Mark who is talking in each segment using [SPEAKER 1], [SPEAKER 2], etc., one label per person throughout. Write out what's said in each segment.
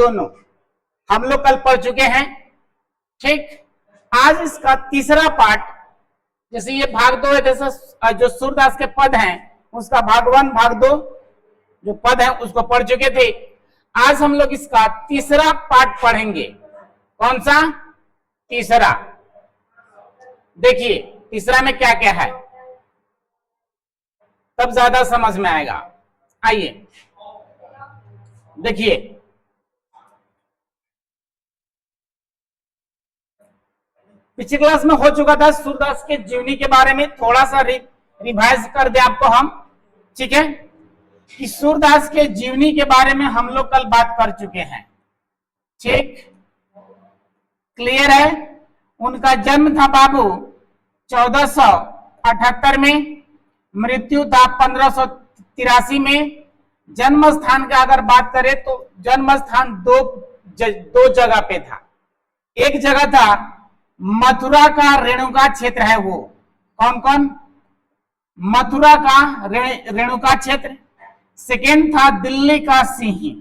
[SPEAKER 1] दोनों हम लोग कल पढ़ चुके हैं। ठीक, आज इसका तीसरा पार्ट, जैसे ये भाग 2 है, जैसे जो सूरदास के पद हैं उसका भाग 1 भाग 2 जो पद है उसको पढ़ चुके थे। आज हम लोग इसका तीसरा पार्ट पढ़ेंगे। कौन सा? तीसरा। देखिए तीसरा में क्या क्या है, तब ज्यादा समझ में आएगा। आइए देखिए, पिछली क्लास में हो चुका था सूरदास के जीवनी के बारे में, थोड़ा सा रिवाइज कर दे आपको हम। ठीक है, कि सूरदास के जीवनी के बारे में हम लोग कल बात कर चुके हैं। ठीक, क्लियर है। उनका जन्म था बाबू 1478 में, मृत्यु था 1583 में। जन्म स्थान का अगर बात करें तो जन्म स्थान दो जगह पे था। एक जगह था मथुरा का रेणुका क्षेत्र है, वो कौन कौन? मथुरा का रेणुका क्षेत्र। सेकेंड था दिल्ली का सिंही।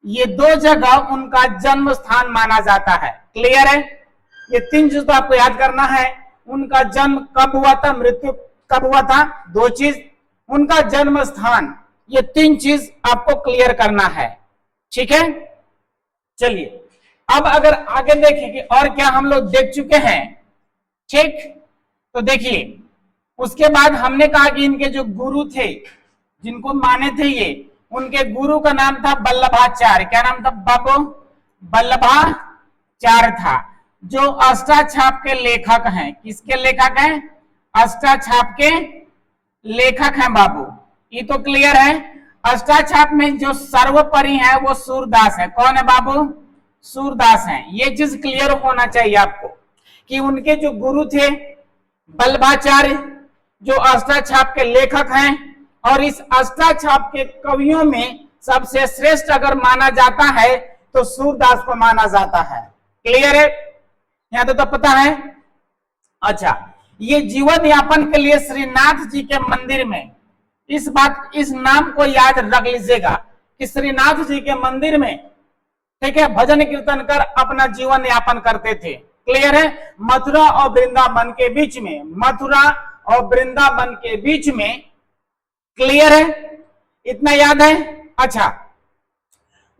[SPEAKER 1] ये दो जगह उनका जन्म स्थान माना जाता है। क्लियर है? ये 3 चीज तो आपको याद करना है। उनका जन्म कब हुआ था, मृत्यु कब हुआ था, 2 चीज, उनका जन्म स्थान, ये 3 चीज आपको क्लियर करना है। ठीक है, चलिए अब अगर आगे देखें कि और क्या हम लोग देख चुके हैं। ठीक, तो देखिए उसके बाद हमने कहा कि इनके जो गुरु थे जिनको माने थे ये, उनके गुरु का नाम था वल्लभाचार्य। क्या नाम था बाबू? वल्लभाचार्य था, जो अष्टाछाप के लेखक हैं। किसके लेखक हैं? अष्टाछाप के लेखक हैं बाबू। ये तो क्लियर है। अष्टाछाप में जो सर्वोपरि है वो सूरदास है। कौन है बाबू? सूरदास हैं। ये चीज क्लियर होना चाहिए आपको कि उनके जो गुरु थे वल्लभाचार्य, जो अष्टाछाप के लेखक हैं, और इस अष्टाछाप के कवियों में सबसे श्रेष्ठ अगर माना जाता है तो सूरदास को माना जाता है। क्लियर है? यहां तो पता है। अच्छा, ये जीवन यापन के लिए श्रीनाथ जी के मंदिर में, इस नाम को याद रख लीजिएगा कि श्रीनाथ जी के मंदिर में, ठीक है, भजन कीर्तन कर अपना जीवन यापन करते थे। क्लियर है? मथुरा और वृंदावन के बीच में, मथुरा और वृंदावन के बीच में। क्लियर है? इतना याद है। अच्छा,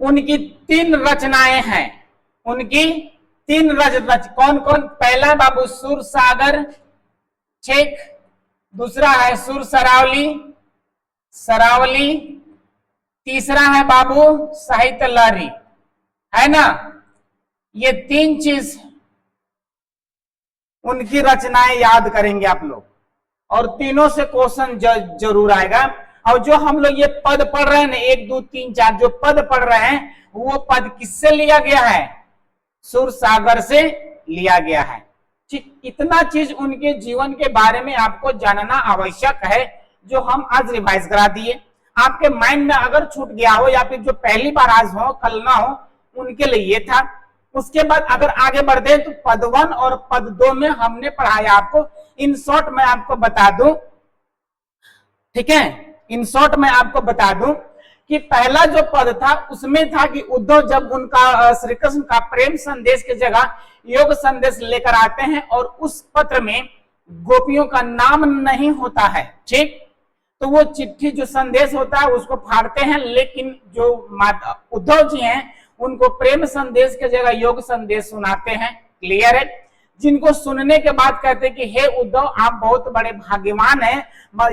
[SPEAKER 1] उनकी 3 रचनाएं हैं। उनकी 3 रच कौन कौन? पहला बाबू सुर सागर, ठीक, दूसरा है सुर सरावली, तीसरा है बाबू साहित्य लहरी, है ना। ये 3 चीज उनकी रचनाएं याद करेंगे आप लोग, और तीनों से क्वेश्चन जरूर आएगा। और जो हम लोग ये पद पढ़ रहे हैं ना, 1 2 3 4 जो पद पढ़ रहे हैं, वो पद किससे लिया गया है? सुर सागर से लिया गया है। ठीक, इतना चीज उनके जीवन के बारे में आपको जानना आवश्यक है, जो हम आज रिवाइज करा दिए। आपके माइंड में अगर छूट गया हो या फिर जो पहली बार आज हो कल ना हो, उनके लिए ये था। उसके बाद अगर आगे बढ़ते तो पद 1 और पद 2 में हमने पढ़ाया आपको। इन शॉर्ट मैं आपको बता दूं, ठीक है, इन शॉर्ट मैं आपको बता दूं कि पहला जो पद था उसमें था कि उद्धव जब उनका श्री कृष्ण का प्रेम संदेश की जगह योग संदेश लेकर आते हैं, और उस पत्र में गोपियों का नाम नहीं होता है। ठीक, तो वो चिट्ठी जो संदेश होता है उसको फाड़ते हैं, लेकिन जो उद्धव जी हैं उनको प्रेम संदेश की जगह योग संदेश सुनाते हैं। क्लियर है? जिनको सुनने के बाद कहते हैं कि हे उद्धव आप बहुत बड़े भाग्यवान हैं,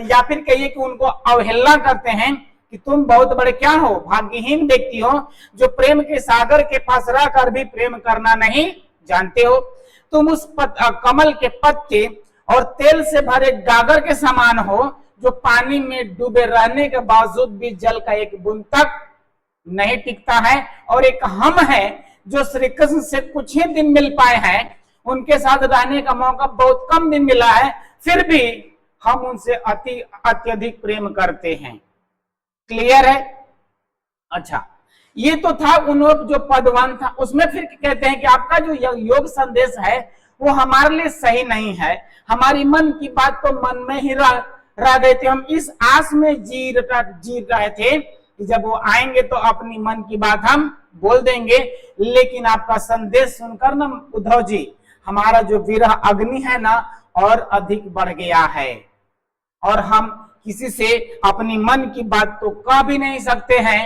[SPEAKER 1] या फिर कहिए कि उनको अवहेलना करते हैं कि तुम बहुत बड़े क्या हो, भाग्यहीन व्यक्ति हो, जो प्रेम के सागर के पास रहकर भी प्रेम करना नहीं जानते हो। तुम उस कमल के पत्ते और तेल से भरे गागर के समान हो, जो पानी में डूबे रहने के बावजूद भी जल का एक बूंद तक नहीं टिकता है। और एक हम है जो श्री कृष्ण से कुछ ही दिन मिल पाए हैं, उनके साथ रहने का मौका बहुत कम दिन मिला है, फिर भी हम उनसे अत्यधिक प्रेम करते हैं। क्लियर है? अच्छा, ये तो था उन जो पद 1 था। उसमें फिर कहते हैं कि आपका जो योग संदेश है वो हमारे लिए सही नहीं है, हमारी मन की बात तो मन में ही रह गए थे। हम इस आस में जी रहे थे कि जब वो आएंगे तो अपनी मन की बात हम बोल देंगे, लेकिन आपका संदेश सुनकर ना उद्धव जी हमारा जो विरह अग्नि है ना और अधिक बढ़ गया है, और हम किसी से अपनी मन की बात तो कह भी नहीं सकते हैं,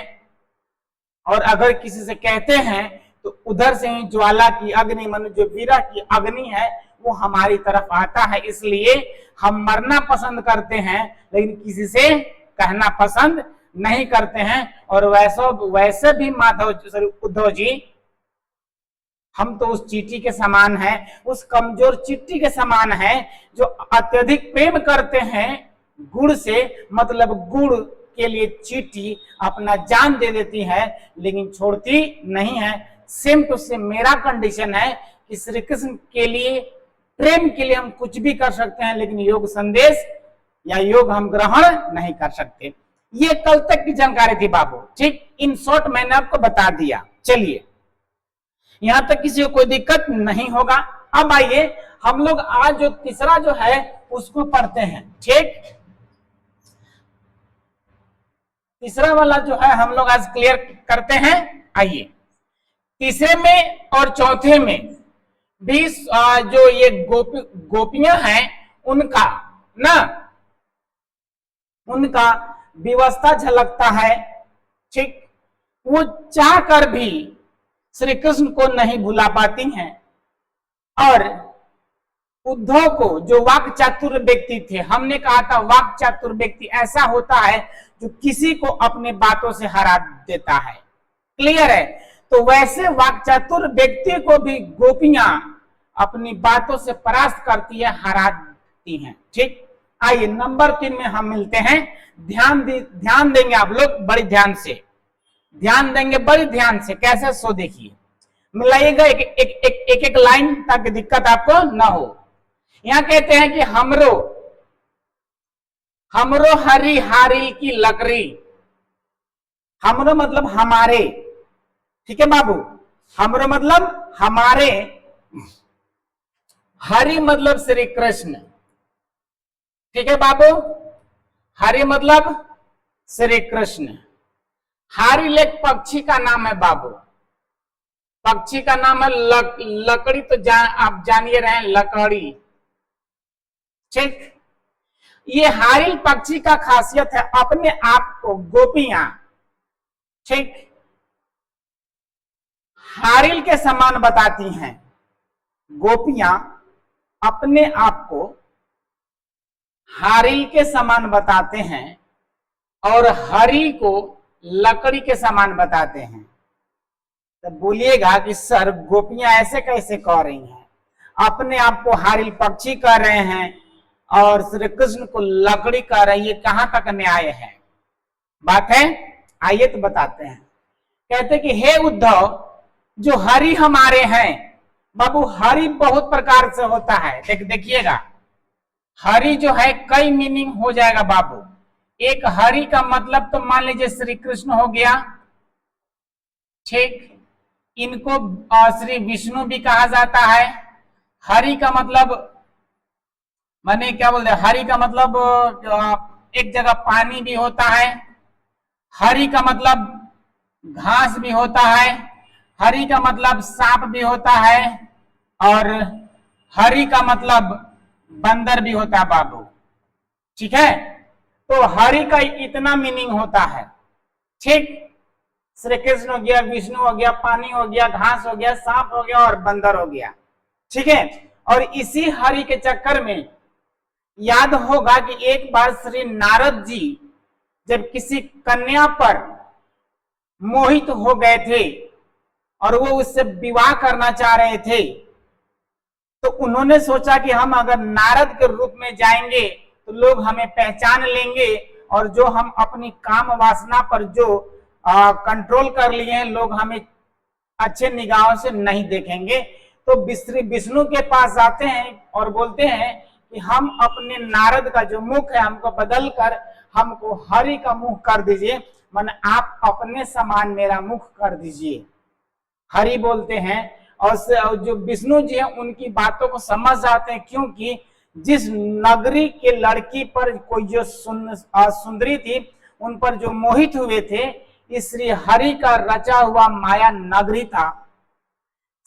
[SPEAKER 1] और अगर किसी से कहते हैं तो उधर से ही ज्वाला की अग्नि मन जो विरह की अग्नि है वो हमारी तरफ आता है। इसलिए हम मरना पसंद करते हैं लेकिन किसी से कहना पसंद नहीं करते हैं। और वैसे भी उद्धव जी हम तो उस चींटी के समान है, उस कमजोर चींटी के समान है जो अत्यधिक प्रेम करते हैं गुड़ से, मतलब गुड़ के लिए चींटी अपना जान दे देती है लेकिन छोड़ती नहीं है। सेम टू सेम मेरा कंडीशन है कि श्री कृष्ण के लिए, प्रेम के लिए हम कुछ भी कर सकते हैं लेकिन योग संदेश या योग हम ग्रहण नहीं कर सकते। ये कल तक की जानकारी थी बाबू, ठीक। इन शॉर्ट मैंने आपको बता दिया। चलिए यहां तक किसी को कोई दिक्कत नहीं होगा। अब आइए हम लोग आज जो तीसरा जो है उसको पढ़ते हैं, ठीक। तीसरा वाला जो है हम लोग आज क्लियर करते हैं। आइए तीसरे में और चौथे में भी जो ये गोपियां हैं उनका ना, उनका व्यवस्था झलकता है, ठीक। वो चाह कर भी श्री कृष्ण को नहीं भुला पाती हैं। और उद्धव को जो वाक चातुर व्यक्ति थे, हमने कहा था वाक चातुर व्यक्ति ऐसा होता है जो किसी को अपने बातों से हरा देता है, क्लियर है। तो वैसे वाक चातुर व्यक्ति को भी गोपियां अपनी बातों से परास्त करती है, हराती हैं, ठीक। आइए नंबर 3 में हम मिलते हैं। ध्यान देंगे आप लोग, बड़ी ध्यान से ध्यान देंगे, बड़ी ध्यान से। कैसे सो देखिए, मिलाइएगा एक लाइन ताकि दिक्कत आपको ना हो। यहां कहते हैं कि हमरो हरी हारिल की लकड़ी। हमरो मतलब हमारे, ठीक है बाबू। हमरो मतलब हमारे, हरि मतलब श्री कृष्ण, ठीक है बाबू। हरि मतलब श्री कृष्ण। हारिल एक पक्षी का नाम है बाबू, पक्षी का नाम है लकड़ी, तो आप जानिए रहे हैं लकड़ी, ठीक। ये हारिल पक्षी का खासियत है अपने आप को गोपियां, ठीक, हारिल के समान बताती हैं। गोपियां अपने आप को हारिल के समान बताते हैं और हरि को लकड़ी के समान बताते हैं। तो बोलिएगा कि सर गोपियां ऐसे कैसे कह रही हैं, अपने आप को हारिल पक्षी कह रहे हैं और श्री कृष्ण को लकड़ी कह रहे हैं, ये कहां तक न्याय है? बात है, आइए तो बताते हैं। कहते कि हे उद्धव, जो हरि हमारे हैं बाबू, हरि बहुत प्रकार से होता है। देखिएगा हरि जो है कई मीनिंग हो जाएगा बाबू। एक हरि का मतलब तो मान लीजिए श्री कृष्ण हो गया, ठीक। इनको श्री विष्णु भी कहा जाता है। हरि का मतलब माने क्या बोलते हैं, हरि का मतलब एक जगह पानी भी होता है। हरि का मतलब घास भी होता है। हरि का मतलब सांप भी होता है और हरि का मतलब बंदर भी होता है बाबू, ठीक है। तो हरि का इतना मीनिंग होता है, ठीक। श्री कृष्ण हो गया, विष्णु हो गया, पानी हो गया, घास हो गया, सांप हो गया और बंदर हो गया, ठीक है। और इसी हरि के चक्कर में याद होगा कि एक बार श्री नारद जी जब किसी कन्या पर मोहित हो गए थे और वो उससे विवाह करना चाह रहे थे, तो उन्होंने सोचा कि हम अगर नारद के रूप में जाएंगे तो लोग हमें पहचान लेंगे और जो हम अपनी काम वासना पर जो कंट्रोल कर लिए हैं, लोग हमें अच्छे निगाहों से नहीं देखेंगे। तो विष्णु के पास जाते हैं और बोलते हैं कि हम अपने नारद का जो मुख है हमको बदल कर हमको हरि का मुख कर दीजिए, माने आप अपने समान मेरा मुख कर दीजिए। हरि बोलते हैं और जो विष्णु जी हैं उनकी बातों को समझ जाते हैं, क्योंकि जिस नगरी के लड़की पर कोई जो सुंदरी थी उन पर जो मोहित हुए थे, इस श्री हरि का रचा हुआ माया नगरी था।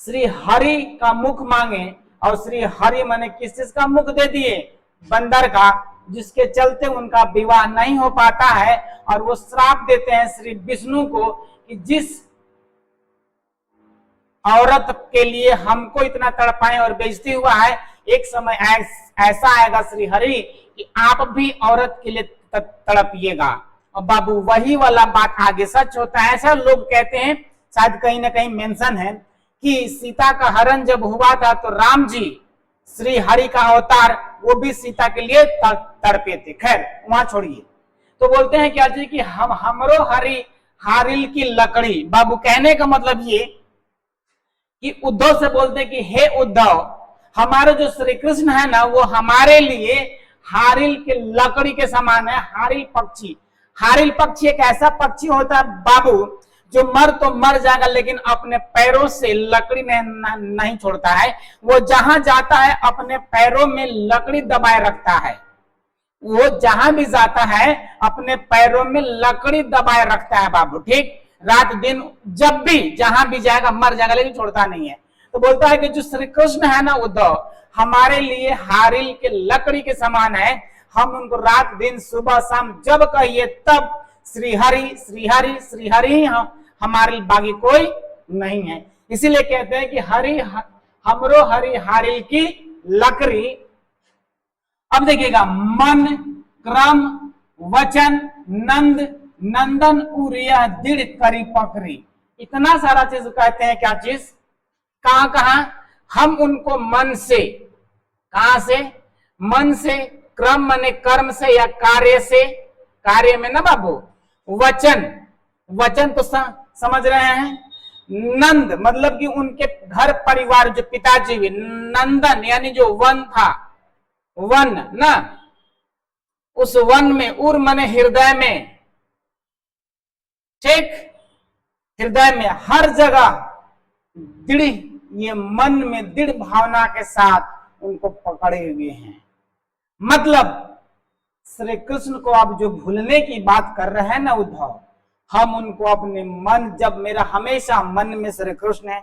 [SPEAKER 1] श्री हरि का मुख मांगे और श्री हरि माने किस चीज का मुख दे दिए? बंदर का, जिसके चलते उनका विवाह नहीं हो पाता है। और वो श्राप देते हैं श्री विष्णु को कि जिस औरत के लिए हमको इतना तड़पाए और बेइज्जती हुआ है, एक समय ऐसा आएगा श्री हरि कि आप भी औरत के लिए तड़पिएगा। और बाबू वही वाला बात आगे सच होता है। ऐसा लोग कहते हैं, शायद कहीं ना कहीं मेंशन है कि सीता का हरण जब हुआ था तो राम जी श्री हरि का अवतार वो भी सीता के लिए तड़पे थे। खैर वहां छोड़िए। तो बोलते हैं क्या जी कि हमरो हरि हारिल की लकड़ी। बाबू कहने का मतलब ये कि उद्धव से बोलते कि हे उद्धव, हमारे जो श्री कृष्ण है ना वो हमारे लिए हारिल के लकड़ी के समान है। हारिल पक्षी, हारिल पक्षी एक ऐसा पक्षी होता है बाबू जो मर तो मर जाएगा लेकिन अपने पैरों से लकड़ी नहीं छोड़ता है। वो जहां जाता है अपने पैरों में लकड़ी दबाए रखता है। वो जहां भी जाता है अपने पैरों में लकड़ी दबाए रखता है बाबू। ठीक, रात दिन जब भी जहां भी जाएगा मर जाएगा लेकिन छोड़ता नहीं है। तो बोलता है कि जो श्री कृष्ण है ना उद्धव, हमारे लिए हारिल के लकड़ी के समान है। हम उनको रात दिन सुबह शाम जब कहिए तब श्री हरि श्री हरि श्री हरि, हमारे बाकी कोई नहीं है। इसीलिए कहते हैं कि हरि हमरो हरि हारिल की लकड़ी। अब देखिएगा, मन क्रम वचन नंद नंदन उरिया दृढ़ करी पकड़ी। इतना सारा चीज कहते हैं। क्या चीज? कहां कहां? हम उनको मन से, कहां से? मन से, क्रम माने कर्म से या कार्य से, कार्य में ना बाबू, वचन, वचन तो समझ रहे हैं। नंद मतलब कि उनके घर परिवार, जो पिताजी भी, नंदन यानी जो वन था, वन ना, उस वन में, उर माने हृदय में, ठीक, हृदय में हर जगह दृढ़, ये मन में दृढ़ भावना के साथ उनको पकड़े हुए हैं। मतलब श्री कृष्ण को आप जो भूलने की बात कर रहे हैं ना उद्धव, हम उनको अपने मन, जब मेरा हमेशा मन में श्री कृष्ण है,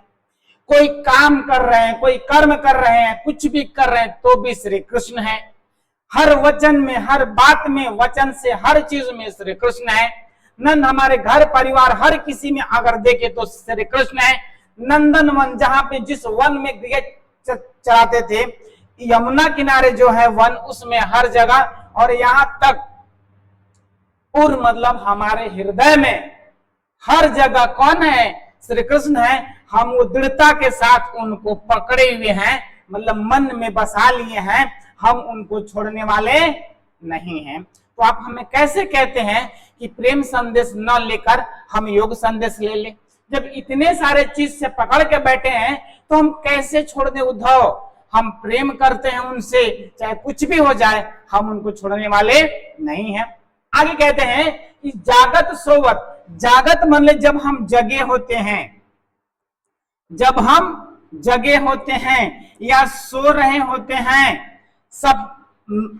[SPEAKER 1] कोई काम कर रहे हैं, कोई कर्म कर रहे हैं, कुछ भी कर रहे हैं तो भी श्री कृष्ण है। हर वचन में, हर बात में, वचन से हर चीज में श्री कृष्ण है। नंद हमारे घर परिवार हर किसी में अगर देखे तो श्री कृष्ण है। नंदन वन, जहां पे जिस वन में गृह चराते थे, यमुना किनारे जो है वन, उसमें हर जगह, और यहां तक उर मतलब हमारे हृदय में हर जगह कौन है? श्री कृष्ण है। हम वो दृढ़ता के साथ उनको पकड़े हुए हैं, मतलब मन में बसा लिए हैं। हम उनको छोड़ने वाले नहीं हैं। तो आप हमें कैसे कहते हैं कि प्रेम संदेश न लेकर हम योग संदेश ले ले? जब इतने सारे चीज से पकड़ के बैठे हैं तो हम कैसे छोड़ दे उद्धव? हम प्रेम करते हैं उनसे, चाहे कुछ भी हो जाए, हम उनको छोड़ने वाले नहीं हैं। आगे कहते हैं कि जागत सोवत, जागत मतलब जब हम जगे होते हैं, जब हम जगे होते हैं या सो रहे होते हैं, सब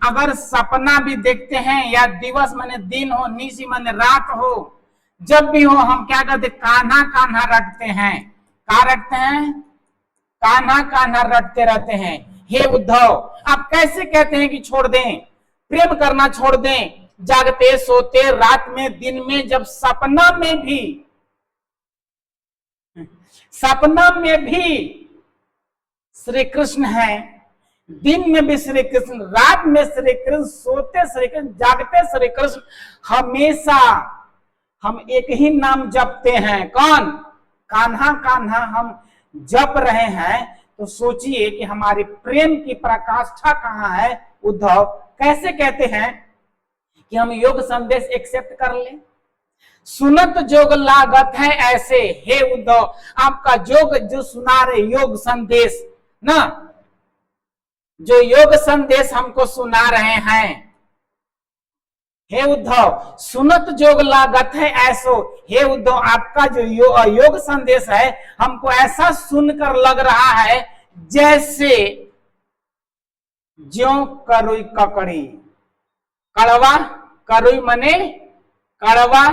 [SPEAKER 1] अगर सपना भी देखते हैं, या दिवस माने दिन हो, निशी माने रात हो, जब भी हो, हम क्या करते? कान्हा कान्हा रटते हैं। क्या रटते हैं? कान्हा कान्हा रटते रहते हैं। हे उद्धव, आप कैसे कहते हैं कि छोड़ दें, प्रेम करना छोड़ दें? जागते सोते रात में दिन में, जब सपना में भी, सपना में भी श्री कृष्ण है, दिन में भी श्री कृष्ण, रात में श्री कृष्ण, सोते श्री कृष्ण, जागते श्री कृष्ण। हमेशा हम एक ही नाम जपते हैं। कौन? कान्हा कान्हा हम जप रहे हैं। तो सोचिए कि हमारे प्रेम की पराकाष्ठा कहां है उद्धव? कैसे कहते हैं कि हम योग संदेश एक्सेप्ट कर ले? सुनत जोग लागत है ऐसे। हे उद्धव, आपका जोग जो सुना रहे योग संदेश ना, जो योग संदेश हमको सुना रहे हैं, हे उद्धव, सुनत जोग लागत है ऐसो। हे उद्धव, आपका जो योग संदेश है हमको ऐसा सुनकर लग रहा है जैसे ज्यों करुई ककड़ी। कड़वा, करुई मने कड़वा,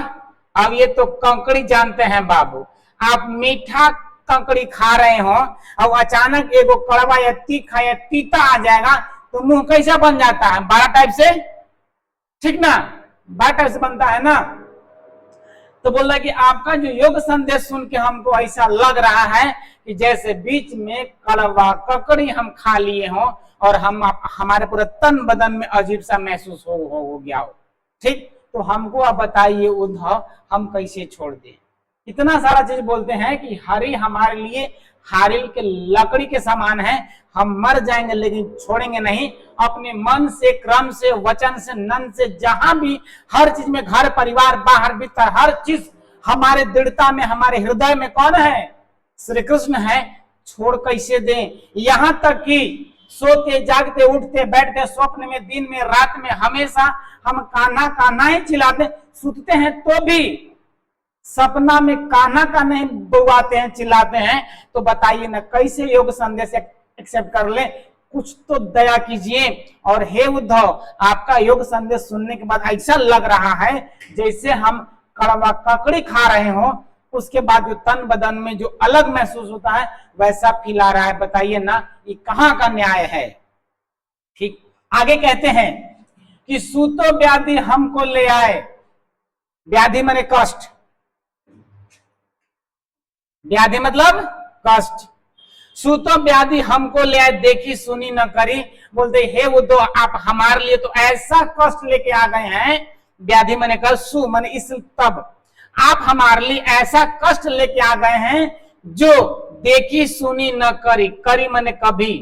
[SPEAKER 1] अब ये तो कंकड़ी जानते हैं बाबू, आप मीठा कंकड़ी खा रहे हो और अचानक एगो कड़वा या तीखा या तीता आ जाएगा तो मुंह कैसा बन जाता है? बड़ा टाइप से, ठीक ना, बड़ा टाइप से बनता है ना। तो बोल रहा है कि आपका जो योग संदेश सुन के हमको ऐसा लग रहा है कि जैसे बीच में कड़वा ककड़ी हम खा लिए हो और हमारे पूरे तन बदन में अजीब सा महसूस हो गया हो। ठीक, तो हमको आप बताइए उद्धव, हम कैसे छोड़ दें? इतना सारा चीज बोलते हैं कि हरि हमारे लिए हारिल के लकड़ी के समान है, हम मर जाएंगे लेकिन छोड़ेंगे नहीं। अपने मन से, क्रम से, वचन से, नन से, जहां भी, हर चीज में, घर परिवार बाहर भीतर, हर चीज हमारे दृढ़ता में, हमारे हृदय में कौन है? श्री कृष्ण है। छोड़ कैसे दें? यहां तक कि सोते जागते उठते बैठते स्वप्न में, दिन में, रात में, हमेशा हम कान्हा कान्हा चिल्लाते, सुतते हैं तो भी सपना में कान्हा कान्हा बुवाते हैं, चिल्लाते हैं। तो बताइए ना कैसे योग संदेश एक्सेप्ट कर ले? कुछ तो दया कीजिए। और हे उद्धव, आपका योग संदेश सुनने के बाद ऐसा लग रहा है जैसे हम कड़वा ककड़ी खा रहे हो, उसके बाद जो तन बदन में जो अलग महसूस होता है वैसा फील आ रहा है। बताइए ना ये कहां का न्याय है? ठीक, आगे कहते हैं कि सूतो व्याधि हमको ले आए। व्याधि माने कष्ट, व्याधि मतलब कष्ट। सूतो व्याधि हमको ले आए, देखी सुनी न करी। बोलते हे उद्धव, आप हमारे लिए तो ऐसा कष्ट लेके आ गए हैं। व्याधि माने कष्ट, सु माने इस, तब आप हमारे लिए ऐसा कष्ट लेके आ गए हैं जो देखी सुनी न करी। करी माने कभी,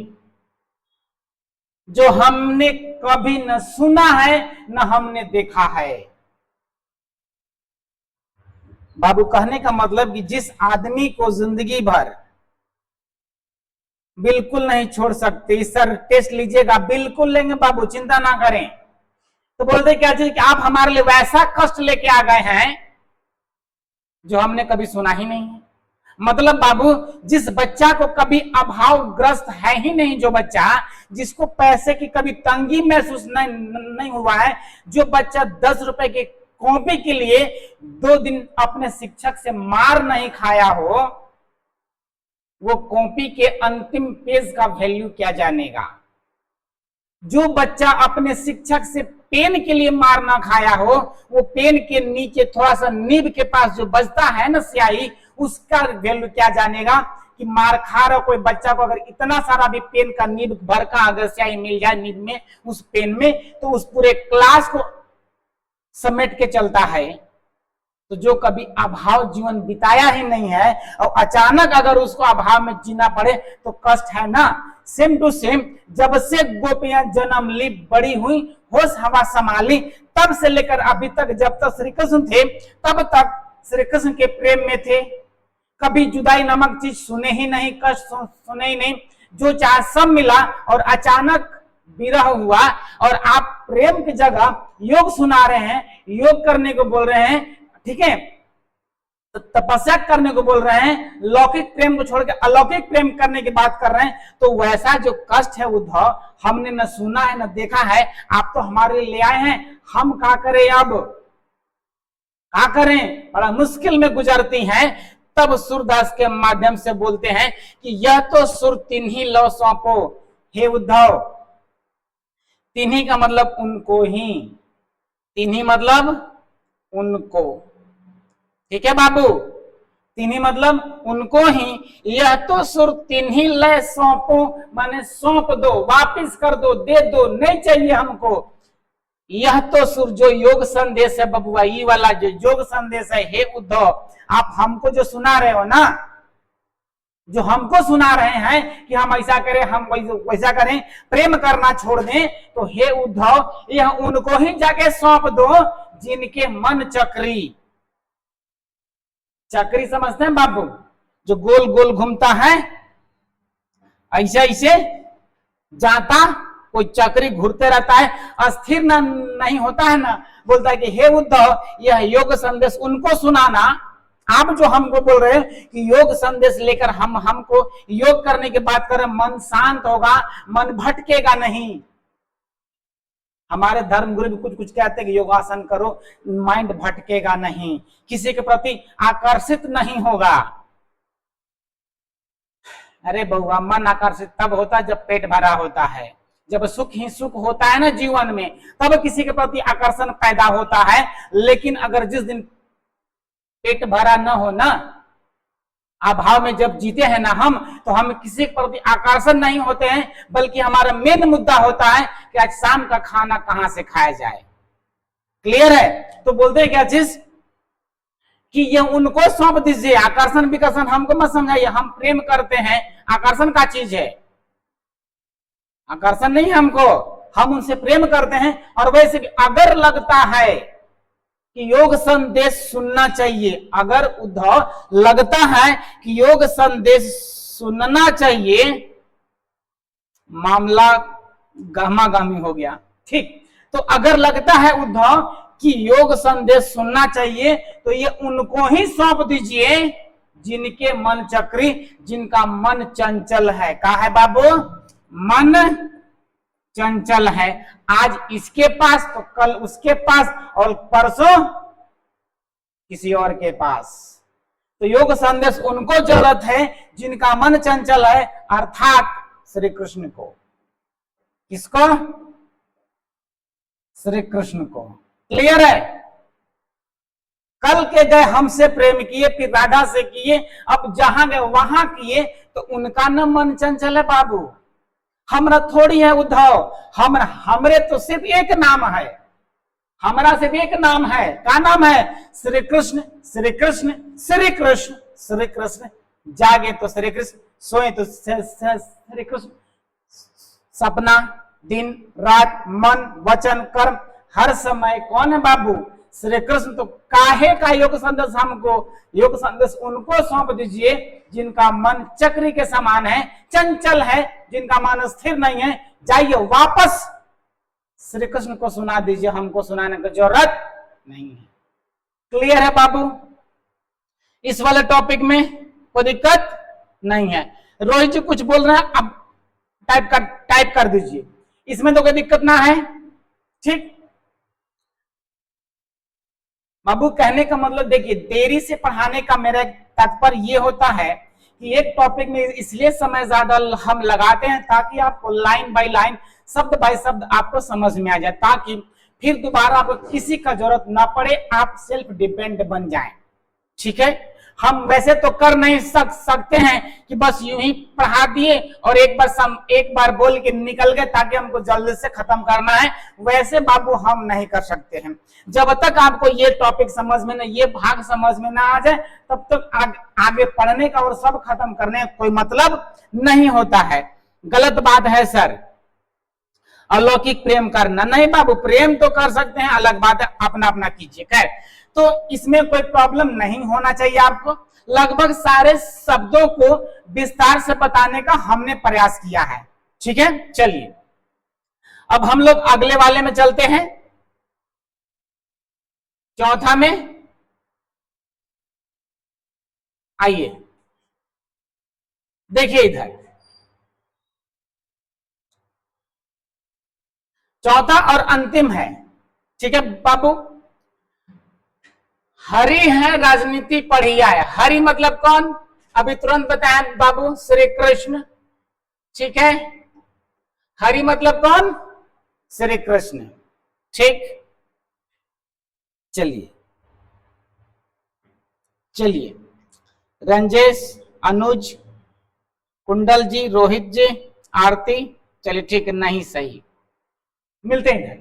[SPEAKER 1] जो हमने कभी न सुना है न हमने देखा है। बाबू कहने का मतलब कि जिस आदमी को जिंदगी भर बिल्कुल नहीं छोड़ सकते, सर टेस्ट लीजिएगा, बिल्कुल लेंगे बाबू, चिंता ना करें। तो बोलते क्या चीज कि आप हमारे लिए वैसा कष्ट लेके आ गए हैं जो हमने कभी सुना ही नहीं है। मतलब बाबू, जिस बच्चा को कभी अभावग्रस्त है ही नहीं, जो बच्चा जिसको पैसे की कभी तंगी महसूस नहीं हुआ है, जो बच्चा 10 रुपए के कॉपी के लिए 2 दिन अपने शिक्षक से मार नहीं खाया हो, वो कॉपी के अंतिम पेज का वैल्यू क्या जानेगा? जो बच्चा अपने शिक्षक से पेन के लिए मार ना खाया हो, वो पेन के नीचे थोड़ा सा नीब के पास जो बचता है ना स्याही, उसका वैल्यू क्या जानेगा? कि मार खा रहा कोई बच्चा को अगर इतना सारा भी पेन का नीब भर का अगर स्याही मिल जाए नीब में, उस पेन में, तो उस पूरे क्लास को समेट के चलता है। तो जो कभी अभाव जीवन बिताया ही नहीं है और अचानक अगर उसको अभाव में जीना पड़े तो कष्ट है ना। सेम टू सेम, जब से गोपियां जन्म ली, बड़ी हुई, होश हवा संभाली, तब से लेकर अभी तक, जब तक श्री कृष्ण थे तब तक श्री कृष्ण के प्रेम में थे। कभी जुदाई नामक चीज सुने ही नहीं, कष्ट सुने ही नहीं, जो चाहे सब मिला। और अचानक विरह हुआ और आप प्रेम की जगह योग सुना रहे हैं, योग करने को बोल रहे हैं, ठीक है, तपस्या करने को बोल रहे हैं, लौकिक प्रेम को छोड़ के अलौकिक प्रेम करने की बात कर रहे हैं। तो वैसा जो कष्ट है उद्धव, हमने न सुना है न देखा है, आप तो हमारे लिए ले आए हैं, हम क्या करें? अब क्या करें? बड़ा मुश्किल में गुजरती हैं। तब सूरदास के माध्यम से बोलते हैं कि यह तो सुर तिन्ही लो सौंपो। हे उद्धव, तिन्ही का मतलब उनको ही, तिन्ही मतलब उनको, ठीक है बाबू, तिन्ही मतलब उनको ही। यह तो सुर तिन्ही लय सौंपो, माने सौंप दो, वापिस कर दो, दे दो, नहीं चाहिए हमको। यह तो सुर जो योग संदेश है बबुआ, ये वाला जो योग संदेश है, हे उद्धव, आप हमको जो सुना रहे हो ना, जो हमको सुना रहे हैं कि हम ऐसा करें, हम वैसा करें, प्रेम करना छोड़ दें, तो हे उद्धव, यह उनको ही जाके सौंप दो जिनके मन चक्री। चक्री समझते हैं बाबू? जो गोल गोल घूमता है, ऐसे ऐसे जाता, कोई चक्री घूरते रहता है, अस्थिर नहीं होता है ना। बोलता है कि हे उद्धव, यह योग संदेश उनको सुनाना। आप जो हमको बोल रहे हैं कि योग संदेश लेकर हमको योग करने की बात करें, मन शांत होगा, मन भटकेगा नहीं। हमारे धर्म गुरु भी कुछ कुछ कहते हैं कि योगासन करो, माइंड भटकेगा नहीं, किसी के प्रति आकर्षित नहीं होगा। अरे बहुआ, मन आकर्षित तब होता है जब पेट भरा होता है, जब सुख ही सुख होता है ना जीवन में, तब किसी के प्रति आकर्षण पैदा होता है। लेकिन अगर जिस दिन पेट भरा न हो ना, अभाव में जब जीते हैं ना हम, तो हम किसी के प्रति आकर्षण नहीं होते हैं, बल्कि हमारा मेन मुद्दा होता है कि आज शाम का खाना कहां से खाया जाए। क्लियर है? तो बोलते हैं क्या चीज कि ये उनको सौंप दीजिए, आकर्षण विकर्षण हमको मत समझाइए। हम प्रेम करते हैं, आकर्षण का चीज है, आकर्षण नहीं है हमको, हम उनसे प्रेम करते हैं। और वैसे भी अगर लगता है कि योग संदेश सुनना चाहिए, अगर उद्धव लगता है कि योग संदेश सुनना चाहिए, मामला गहमा गहमी हो गया। ठीक, तो अगर लगता है उद्धव कि योग संदेश सुनना चाहिए, तो ये उनको ही सौंप दीजिए जिनके मन चक्री, जिनका मन चंचल है। कहा है बाबू? मन चंचल है। आज इसके पास तो कल उसके पास और परसों किसी और के पास। तो योग संदेश उनको जरूरत है जिनका मन चंचल है, अर्थात श्री कृष्ण को। किसको? श्री कृष्ण को। क्लियर है? कल के गए हमसे प्रेम किए, फिर राधा से किए, अब जहां गए वहां किए, तो उनका न मन चंचल है बाबू। हमरा थोड़ी है उद्धव, हमरे तो सिर्फ एक नाम है, हमारा सिर्फ एक नाम है। क्या नाम है? श्री कृष्ण, श्री कृष्ण, श्री कृष्ण, श्री कृष्ण। जागे तो श्री कृष्ण, सोए तो श्री कृष्ण। सपना, दिन रात, मन वचन कर्म, हर समय कौन है बाबू? श्री कृष्ण। तो काहे का योग संदेश हमको? योग संदेश उनको सौंप दीजिए जिनका मन चक्री के समान है, चंचल है, जिनका मन स्थिर नहीं है। जाइए वापस श्री कृष्ण को सुना दीजिए, हमको सुनाने की जरूरत नहीं है। क्लियर है बाबू? इस वाले टॉपिक में कोई दिक्कत नहीं है। रोहित जी कुछ बोल रहे हैं, अब टाइप कर दीजिए, इसमें तो कोई दिक्कत ना है। ठीक बाबू, कहने का मतलब देखिए, देरी से पढ़ाने का मेरा तात्पर्य ये होता है कि एक टॉपिक में इसलिए समय ज्यादा हम लगाते हैं ताकि आपको लाइन बाय लाइन, शब्द बाय शब्द आपको समझ में आ जाए, ताकि फिर दोबारा आपको किसी का जरूरत ना पड़े, आप सेल्फ डिपेंड बन जाएं। ठीक है? हम वैसे तो कर नहीं सकते हैं कि बस यूं ही पढ़ा दिए और एक बार बोल के निकल गए ताकि हमको जल्दी से खत्म करना है। वैसे बाबू हम नहीं कर सकते हैं। जब तक आपको ये टॉपिक समझ में ना, ये भाग समझ में ना आ जाए, तब तक आगे पढ़ने का और सब खत्म करने का कोई मतलब नहीं होता है। गलत बात है सर अलौकिक प्रेम करना। नहीं बाबू, प्रेम तो कर सकते हैं, अलग बात है, अपना अपना कीजिए। खैर, तो इसमें कोई प्रॉब्लम नहीं होना चाहिए आपको। लगभग सारे शब्दों को विस्तार से बताने का हमने प्रयास किया है। ठीक है, चलिए अब हम लोग अगले वाले में चलते हैं, चौथा में। आइए देखिए इधर, चौथा और अंतिम है। ठीक है बाबू, हरि है राजनीति पढ़िया है। हरि मतलब कौन? अभी तुरंत बताया बाबू, श्री कृष्ण। ठीक है, हरि मतलब कौन? श्री कृष्ण। ठीक, चलिए चलिए, रंजेश, अनुज, कुंडल जी, रोहित जी, आरती, चलिए ठीक है, नहीं सही, मिलते हैं।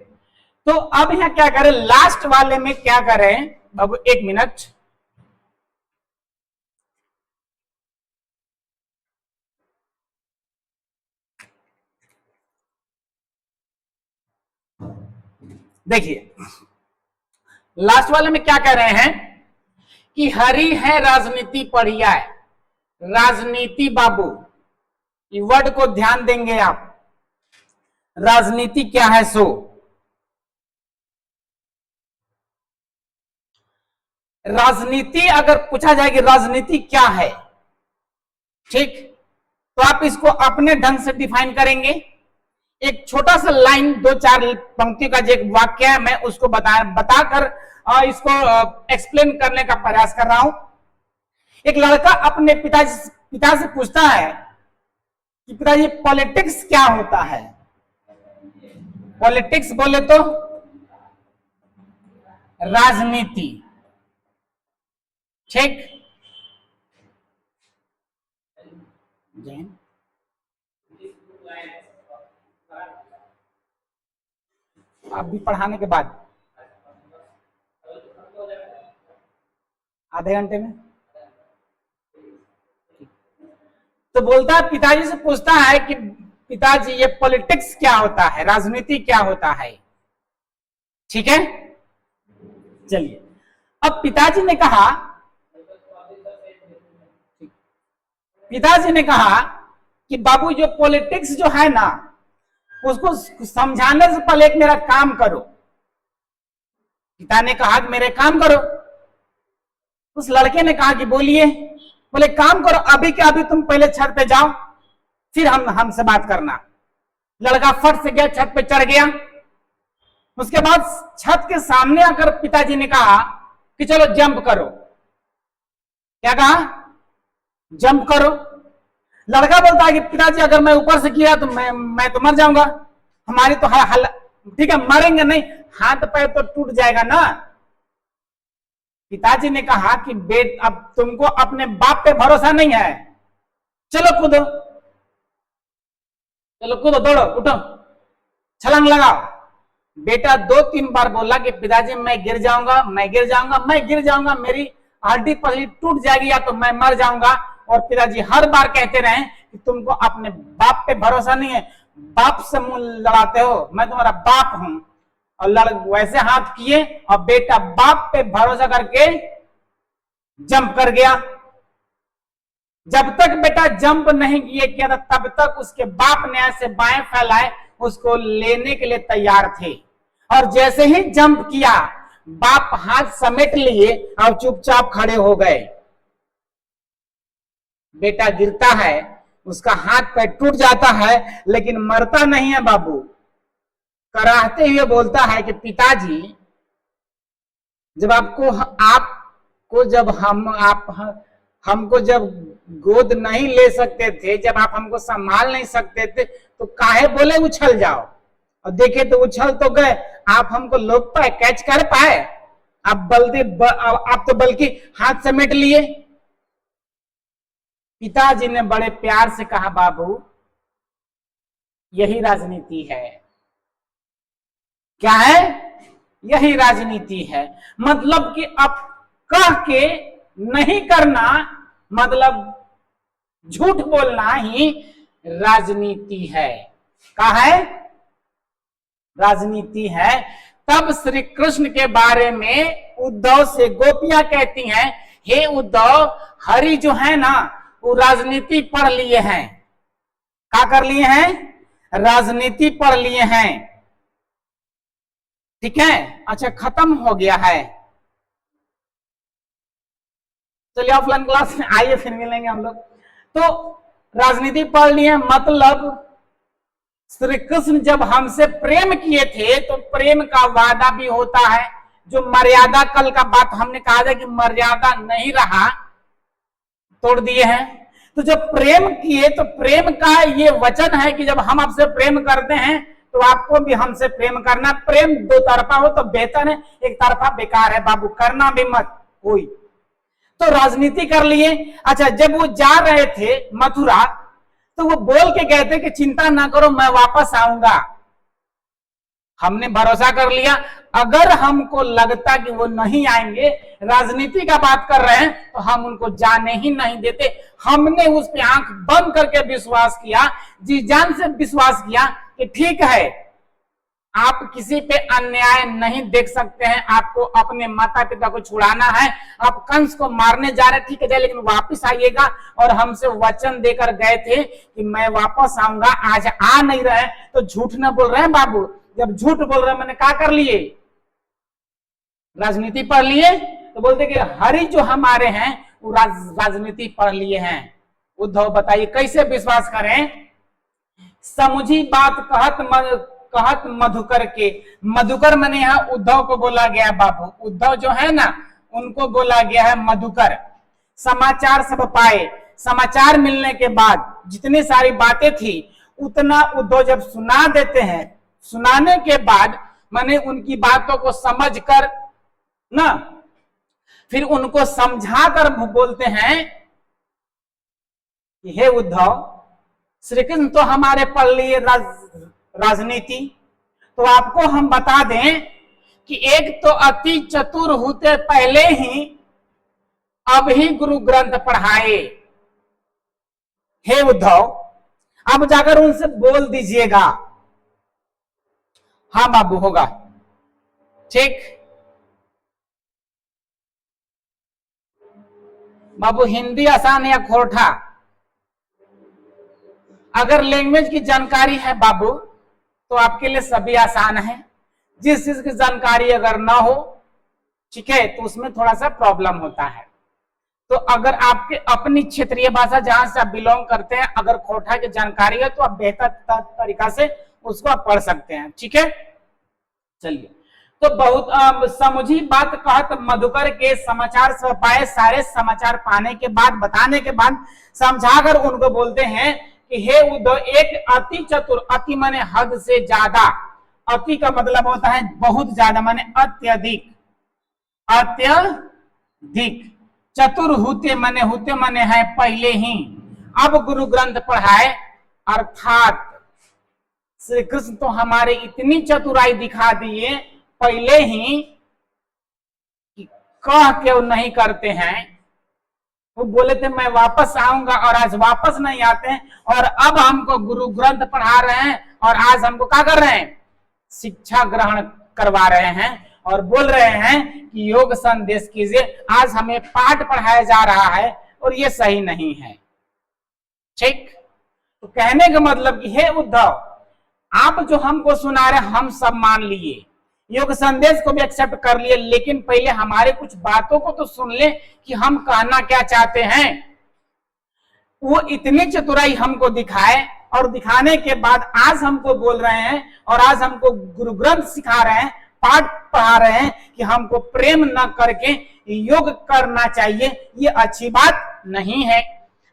[SPEAKER 1] तो अब यहां क्या करें, लास्ट वाले में क्या करें बाबू, एक मिनट। देखिए लास्ट वाले में क्या कह रहे हैं कि हरि है राजनीति पढ़िया है। राजनीति बाबू, ये वर्ड को ध्यान देंगे आप। राजनीति क्या है? सो राजनीति अगर पूछा जाए कि राजनीति क्या है, ठीक, तो आप इसको अपने ढंग से डिफाइन करेंगे। एक छोटा सा लाइन, 2-4 पंक्तियों का जो एक वाक्य है, मैं उसको बताकर इसको एक्सप्लेन करने का प्रयास कर रहा हूं। एक लड़का अपने पिता से पूछता है कि पिताजी पॉलिटिक्स क्या होता है। पॉलिटिक्स बोले तो राजनीति, ठीक। आप भी पढ़ाने के बाद आधे घंटे में, तो बोलता है, पिताजी से पूछता है कि पिताजी ये पॉलिटिक्स क्या होता है, राजनीति क्या होता है, ठीक है। चलिए, अब पिताजी ने कहा कि बाबू जो पॉलिटिक्स जो है ना, उसको समझाने से पहले एक मेरा काम करो। पिता ने कहा कि मेरे काम करो। उस लड़के ने कहा कि बोलिए। बोले काम करो, अभी के अभी तुम पहले छत पे जाओ, फिर हमसे बात करना। लड़का फट से गया, छत पे चढ़ गया। उसके बाद छत के सामने आकर पिताजी ने कहा कि चलो जंप करो। क्या कहा? जंप करो। लड़का बोलता है कि पिताजी अगर मैं ऊपर से किया तो मैं तो मर जाऊंगा, हमारी तो हल, ठीक है मरेंगे नहीं, हाथ पैर तो टूट जाएगा ना। पिताजी ने कहा कि अब तुमको अपने बाप पे भरोसा नहीं है, चलो कूदो, चलो कूदो, दौड़ो, उठो, छलांग लगाओ। बेटा 2-3 बार बोला कि पिताजी मैं गिर जाऊंगा, मैं गिर जाऊंगा, मैं गिर जाऊंगा, मेरी हड्डी पसली टूट जाएगी या तो मैं मर जाऊंगा। और पिताजी हर बार कहते रहे कि तुमको अपने बाप पे भरोसा नहीं है, बाप से मुंह लड़ाते हो, मैं तुम्हारा बाप हूं। और वैसे हाथ किए और बेटा बाप पे भरोसा करके जंप कर गया। जब तक बेटा जंप नहीं किया था तब तक उसके बाप ने ऐसे बाएं फैलाए उसको लेने के लिए तैयार थे। और जैसे ही जंप किया बाप हाथ समेट लिए और चुपचाप खड़े हो गए। बेटा गिरता है, उसका हाथ पैर टूट जाता है, लेकिन मरता नहीं है बाबू। कराहते हुए बोलता है कि पिताजी जब आपको जब हमको जब गोद नहीं ले सकते थे, जब आप हमको संभाल नहीं सकते थे, तो काहे बोले उछल जाओ। और देखे तो उछल तो गए, आप हमको लोग पाए, कैच कर पाए, आप तो बल्कि हाथ समेट लिए। पिताजी ने बड़े प्यार से कहा बाबू यही राजनीति है। क्या है? यही राजनीति है। मतलब कि अब कह के नहीं करना, मतलब झूठ बोलना ही राजनीति है। क्या है? राजनीति है। तब श्री कृष्ण के बारे में उद्धव से गोपियां कहती हैं, हे उद्धव, हरि जो है ना वो राजनीति पढ़ लिए हैं। क्या कर लिए हैं? राजनीति पढ़ लिए हैं। ठीक है, अच्छा खत्म हो गया है। चलिए ऑफलाइन क्लास में आइए, फिर मिलेंगे हम लोग। तो राजनीति पढ़ लिए, मतलब श्री कृष्ण जब हमसे प्रेम किए थे तो प्रेम का वादा भी होता है। जो मर्यादा, कल का बात हमने कहा था कि मर्यादा नहीं रहा, तोड़ दिए हैं। तो जब प्रेम किए तो प्रेम का ये वचन है कि जब हम आपसे प्रेम करते हैं तो आपको भी हमसे प्रेम करना। प्रेम दो तरफा हो तो बेहतर है, एक तरफा बेकार है बाबू, करना भी मत कोई। तो राजनीति कर लिए। अच्छा, जब वो जा रहे थे मथुरा तो वो बोल के गए थे कि चिंता ना करो मैं वापस आऊंगा। हमने भरोसा कर लिया, अगर हमको लगता कि वो नहीं आएंगे, राजनीति का बात कर रहे हैं, तो हम उनको जाने ही नहीं देते। हमने उस पे आंख बंद करके विश्वास किया, जी जान से विश्वास किया कि ठीक है, आप किसी पे अन्याय नहीं देख सकते हैं, आपको अपने माता पिता को छुड़ाना है, आप कंस को मारने जा रहे, ठीक है, लेकिन वापस आइएगा। और हमसे वचन देकर गए थे कि मैं वापस आऊंगा, आज आ नहीं रहे तो झूठ न बोल रहे हैं बाबू। जब झूठ बोल रहे हैं, मैंने क्या कर लिए? राजनीति पढ़ लिए। तो बोलते कि हरि जो हमारे हैं वो राजनीति पढ़ लिए हैं। उद्धव बताइए कैसे विश्वास करें समुझी बात कहत मधुकर के। मधुकर मैंने यहाँ उद्धव को बोला गया बाबू, उद्धव जो है ना उनको बोला गया है मधुकर। समाचार सब पाए, समाचार मिलने के बाद जितनी सारी बातें थी उतना उद्धव जब सुना देते हैं, सुनाने के बाद मैंने उनकी बातों को समझ कर ना फिर उनको समझा कर बोलते हैं कि हे उद्धव, श्री कृष्ण तो हमारे पढ़ लिए राजनीति, तो आपको हम बता दें कि एक तो अति चतुर होते पहले ही अब ही गुरु ग्रंथ पढ़ाए। हे उद्धव, अब जाकर उनसे बोल दीजिएगा। हाँ बाबू, होगा, ठीक बाबू। हिंदी आसान है या खोरठा? अगर लैंग्वेज की जानकारी है बाबू तो आपके लिए सभी आसान है। जिस चीज की जानकारी अगर ना हो, ठीक है, तो उसमें थोड़ा सा प्रॉब्लम होता है। तो अगर आपके अपनी क्षेत्रीय भाषा जहां से आप बिलोंग करते हैं, अगर खोरठा की जानकारी है तो आप बेहतर तरीका से उसको आप पढ़ सकते हैं, ठीक है। चलिए, तो बहुत समुझी बात कहत मधुकर के, समाचार सब पाए, सारे समाचार पाने के बाद, बताने के बाद समझाकर उनको बोलते हैं कि हे उद्धव, एक अति चतुर, अति माने हद से ज्यादा, अति का मतलब होता है बहुत ज्यादा, माने अत्यधिक, अत्यधिक चतुर होते माने है पहले ही, अब गुरु ग्रंथ पढ़ाए, अर्थात श्री कृष्ण तो हमारे इतनी चतुराई दिखा दिए पहले ही कि कह के नहीं करते हैं। वो बोले थे मैं वापस आऊंगा और आज वापस नहीं आते हैं, और अब हमको गुरु ग्रंथ पढ़ा रहे हैं और आज हमको क्या कर रहे हैं, शिक्षा ग्रहण करवा रहे हैं और बोल रहे हैं कि योग संदेश कीजिए। आज हमें पाठ पढ़ाया जा रहा है और ये सही नहीं है, ठीक। तो कहने का मतलब कि हे उद्धव, आप जो हमको सुना रहे हम सब मान लिए, योग संदेश को भी एक्सेप्ट कर लिए, लेकिन पहले हमारे कुछ बातों को तो सुन ले कि हम कहना क्या चाहते हैं। वो इतनी चतुराई हमको दिखाए और दिखाने के बाद आज हमको बोल रहे हैं और आज हमको गुरु ग्रंथ सिखा रहे हैं, पाठ पढ़ा रहे हैं कि हमको प्रेम न करके योग करना चाहिए। ये अच्छी बात नहीं है।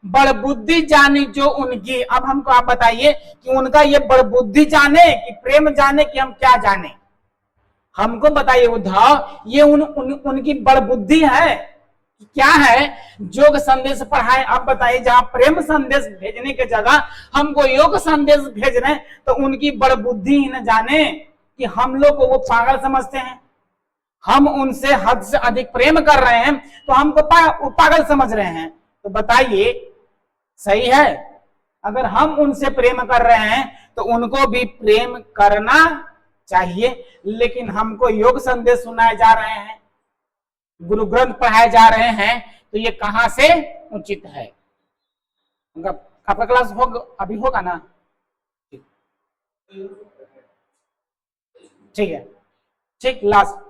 [SPEAKER 1] बड़ बुद्धि जानी जो उनकी, अब हमको आप बताइए कि उनका ये बड़ बुद्धि जाने कि प्रेम जाने कि हम क्या जाने, हमको बताइए उद्धव। ये उनकी बड़ बुद्धि है, क्या है, योग संदेश पढ़ाए। आप बताइए, जहां प्रेम संदेश भेजने के जगह हमको योग संदेश भेज रहे हैं, तो उनकी बड़ बुद्धि ही न जाने कि हम लोग को वो पागल समझते हैं। हम उनसे हद से अधिक प्रेम कर रहे हैं तो हमको पागल समझ रहे हैं। तो बताइए, सही है? अगर हम उनसे प्रेम कर रहे हैं तो उनको भी प्रेम करना चाहिए, लेकिन हमको योग संदेश सुनाए जा रहे हैं, गुरु ग्रंथ पढ़ाए जा रहे हैं, तो ये कहां से उचित है? आपका क्लास अभी होगा ना? ठीक है, ठीक। लास्ट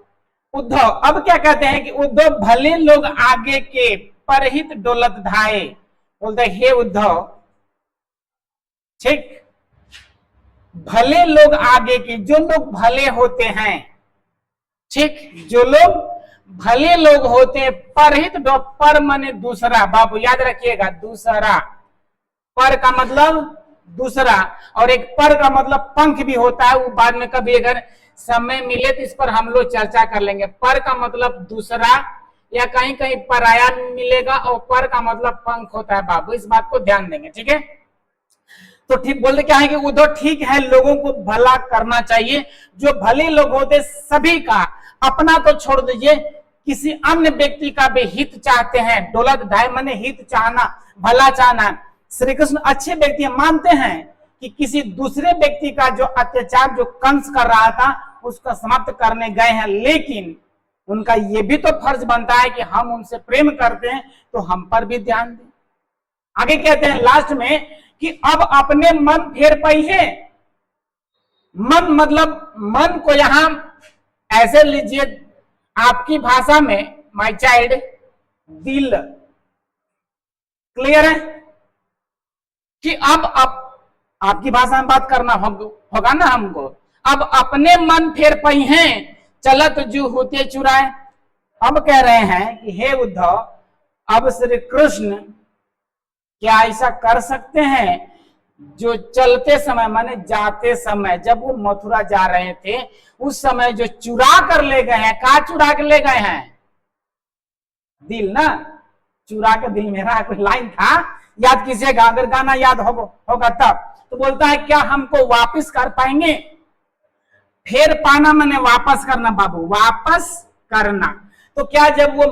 [SPEAKER 1] उद्धव अब क्या कहते हैं कि उद्धव, भले लोग आगे के परहित डोलत धाये। बोलते हे उद्धव, ठीक, भले लोग आगे के, जो लोग भले होते हैं, ठीक, जो लोग भले लोग होते हैं, परहित, पर माने दूसरा, बाबू याद रखिएगा, दूसरा, पर का मतलब दूसरा, और एक पर का मतलब पंख भी होता है, वो बाद में कभी अगर समय मिले तो इस पर हम लोग चर्चा कर लेंगे। पर का मतलब दूसरा या कहीं कहीं पराया मिलेगा, और पर का मतलब पंख होता है बाबू, इस बात को ध्यान देंगे, ठीक है। तो ठीक बोलते क्या है कि उद्धव, ठीक है, लोगों को भला करना चाहिए, जो भले लोग होते सभी का, अपना तो छोड़ दीजिए, किसी अन्य व्यक्ति का भी हित चाहते हैं। डोलत धाय माने हित चाहना, भला चाहना। श्री कृष्ण अच्छे व्यक्ति मानते हैं कि किसी दूसरे व्यक्ति का जो अत्याचार जो कंस कर रहा था उसका समाप्त करने गए हैं, लेकिन उनका ये भी तो फर्ज बनता है कि हम उनसे प्रेम करते हैं तो हम पर भी ध्यान दें। आगे कहते हैं लास्ट में कि अब अपने मन फेर पाइए। मन मतलब मन को यहां ऐसे लीजिए, आपकी भाषा में माय चाइल्ड, दिल। क्लियर है कि अब आपकी भाषा में बात करना होगा ना हमको। अब अपने मन फेर पई हैं, चलत जो होते चुराए। अब कह रहे हैं कि हे उद्धव, अब श्री कृष्ण क्या ऐसा कर सकते हैं जो चलते समय माने जाते समय, जब वो मथुरा जा रहे थे उस समय जो चुरा कर ले गए हैं, कहा चुरा कर ले गए हैं? दिल ना, चुरा के दिल मेरा कोई लाइन था, याद कीजिएगा, अगर गाना याद होगा तब। तो बोलता है क्या हमको वापस कर पाएंगे? फेर पाना माने वापस करना बाबू, वापस करना। तो क्या जब वो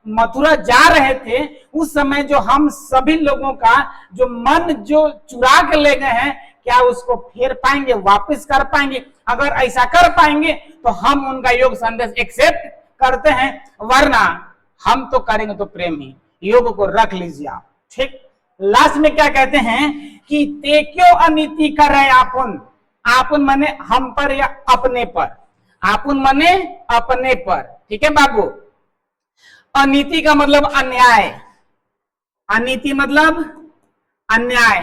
[SPEAKER 1] मथुरा जा रहे थे उस समय जो हम सभी लोगों का जो मन जो चुरा के ले गए हैं, क्या उसको फेर पाएंगे, वापस कर पाएंगे? अगर ऐसा कर पाएंगे तो हम उनका योग संदेश एक्सेप्ट करते हैं, वरना हम तो करेंगे तो प्रेम ही। योग को रख लीजिए आप, ठीक। लास्ट में क्या कहते हैं कि ते क्यों अनीति कर रहे आपुन? आपुन माने हम पर या अपने पर, आपुन माने अपने पर, ठीक है बाबू। अनीति का मतलब अन्याय, अनीति मतलब अन्याय।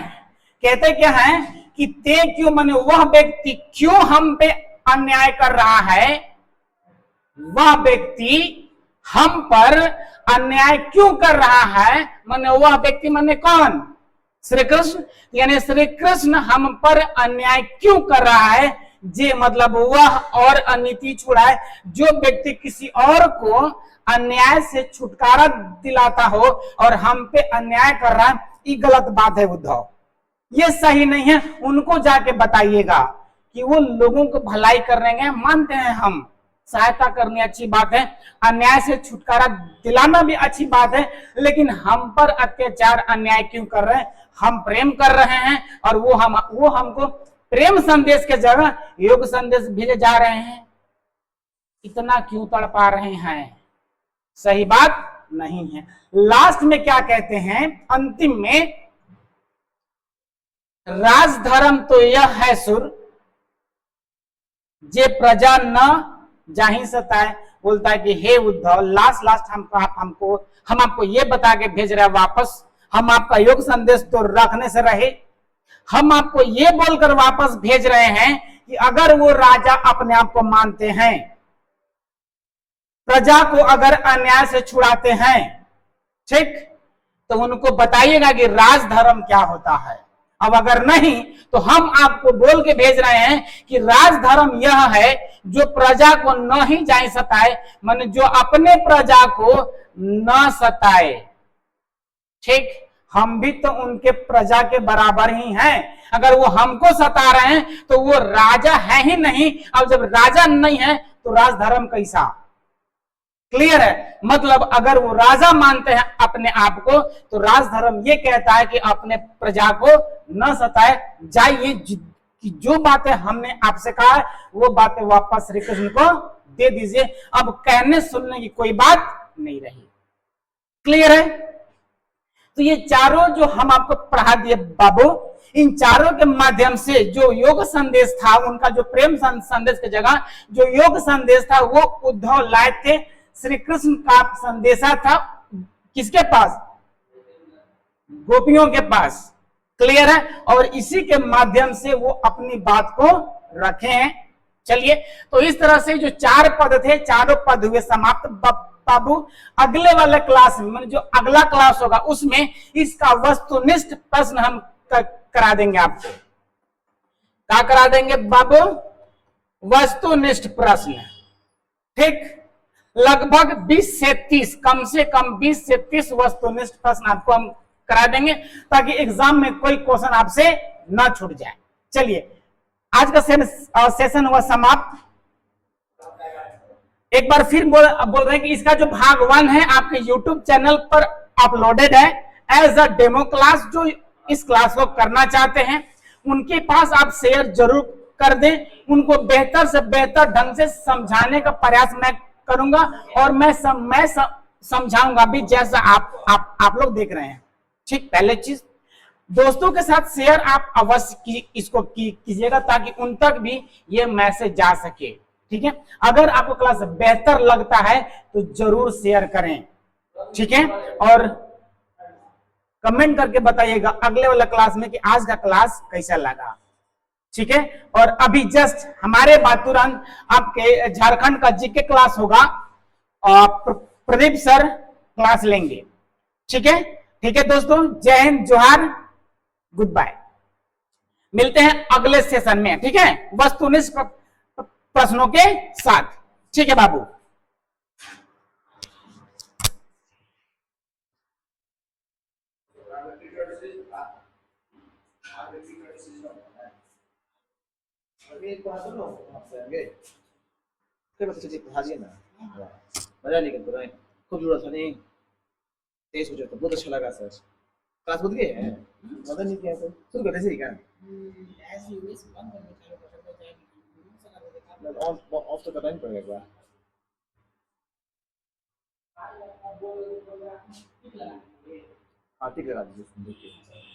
[SPEAKER 1] कहते क्या है कि ते क्यों माने वह व्यक्ति क्यों हम पे अन्याय कर रहा है, वह व्यक्ति हम पर अन्याय क्यों कर रहा है, माने वह व्यक्ति माने कौन? श्री कृष्ण। यानी श्री कृष्ण हम पर अन्याय क्यों कर रहा है, जे मतलब वह और अनीति छुड़ाए। जो व्यक्ति किसी और को अन्याय से छुटकारा दिलाता हो और हम पे अन्याय कर रहा है, ये गलत बात है उद्धव, ये सही नहीं है। उनको जाके बताइएगा कि वो लोगों को भलाई करने गए, मानते हैं हम, सहायता करनी अच्छी बात है, अन्याय से छुटकारा दिलाना भी अच्छी बात है, लेकिन हम पर अत्याचार अन्याय क्यों कर रहे हैं? हम प्रेम कर रहे हैं और वो हमको प्रेम संदेश के जगह योग संदेश भेजे जा रहे हैं, इतना क्यों तड़पा रहे हैं? सही बात नहीं है। लास्ट में क्या कहते हैं, अंतिम में, राजधर्म तो यह है सुर जे प्रजा न जाहि सताए। बोलता है कि हे उद्धव, लास्ट हम आपको ये बता के भेज रहे हैं वापस, हम आपका योग संदेश तो रखने से रहे, हम आपको ये बोलकर वापस भेज रहे हैं कि अगर वो राजा अपने आप को मानते हैं, प्रजा को अगर अन्याय से छुड़ाते हैं, ठीक, तो उनको बताइएगा कि राजधर्म क्या होता है। अब अगर नहीं तो हम आपको बोल के भेज रहे हैं कि राजधर्म यह है जो प्रजा को न ही जाए सताए, माने जो अपने प्रजा को न सताए, ठीक। हम भी तो उनके प्रजा के बराबर ही हैं। अगर वो हमको सता रहे हैं तो वो राजा है ही नहीं। अब जब राजा नहीं है तो राजधर्म कैसा? क्लियर है? मतलब अगर वो राजा मानते हैं अपने आप को तो राजधर्म ये कहता है कि अपने प्रजा को न सताए, जाइए कि जो बातें हमने आपसे कहा है वो बातें वापस श्री कृष्ण को दे दीजिए। अब कहने सुनने की कोई बात नहीं रही। क्लियर है? तो ये चारों जो हम आपको पढ़ा दिए बाबू, इन चारों के माध्यम से जो योग संदेश था, उनका जो प्रेम संदेश की जगह जो योग संदेश था वो उद्धव लाए थे। श्री कृष्ण का संदेशा था किसके पास? गोपियों के पास। क्लियर है? और इसी के माध्यम से वो अपनी बात को रखे हैं। चलिए, तो इस तरह से जो चार पद थे, चारों पद हुए समाप्त बाबू। अगले वाले क्लास में, जो अगला क्लास होगा, उसमें इसका वस्तुनिष्ठ प्रश्न हम करा देंगे आपको। क्या करा देंगे बाबू? वस्तुनिष्ठ प्रश्न, ठीक। लगभग 20 से 30, कम से कम 20 से 30 वस्तुनिष्ठ प्रश्न आपको हम करा देंगे ताकि एग्जाम में कोई क्वेश्चन आपसे ना छूट जाए। चलिए, आज का सेशन हुआ समाप्त। एक बार फिर बोल रहे हैं कि इसका जो भाग 1 है आपके YouTube चैनल पर अपलोडेड है एज अ डेमो क्लास। जो इस क्लास को करना चाहते हैं उनके पास आप शेयर जरूर कर दें। उनको बेहतर से बेहतर ढंग से समझाने का प्रयास मैं करूंगा और मैं समझाऊंगा भी जैसा आप लोग देख रहे हैं, ठीक। पहले चीज, दोस्तों के साथ शेयर आप अवश्य इसको कीजिएगा ताकि उन तक भी ये मैसेज जा सके, ठीक है। अगर आपको क्लास बेहतर लगता है तो जरूर शेयर करें, ठीक है। और कमेंट करके बताइएगा अगले वाला क्लास में कि आज का क्लास कैसा लगा। ठीक है, और अभी जस्ट हमारे बाद तुरंत आपके झारखंड का जीके क्लास होगा और प्रदीप सर क्लास लेंगे। ठीक है, ठीक है दोस्तों, जय हिंद, जोहार, गुड बाय। मिलते हैं अगले सेशन में। ठीक है, वस्तुनिष्ठ प्रश्नों के साथ। ठीक है बाबू।
[SPEAKER 2] मजा नहीं करता है, खूब जरूरत नहीं, तेज हो जाता, बहुत अच्छा लगा सर। क्लास बदल गए हैं, मजा नहीं किया तो शुरू करते सही क्या? ऑफ तो करना ही पड़ेगा एक बार। हाँ ठीक लगा दीजिए।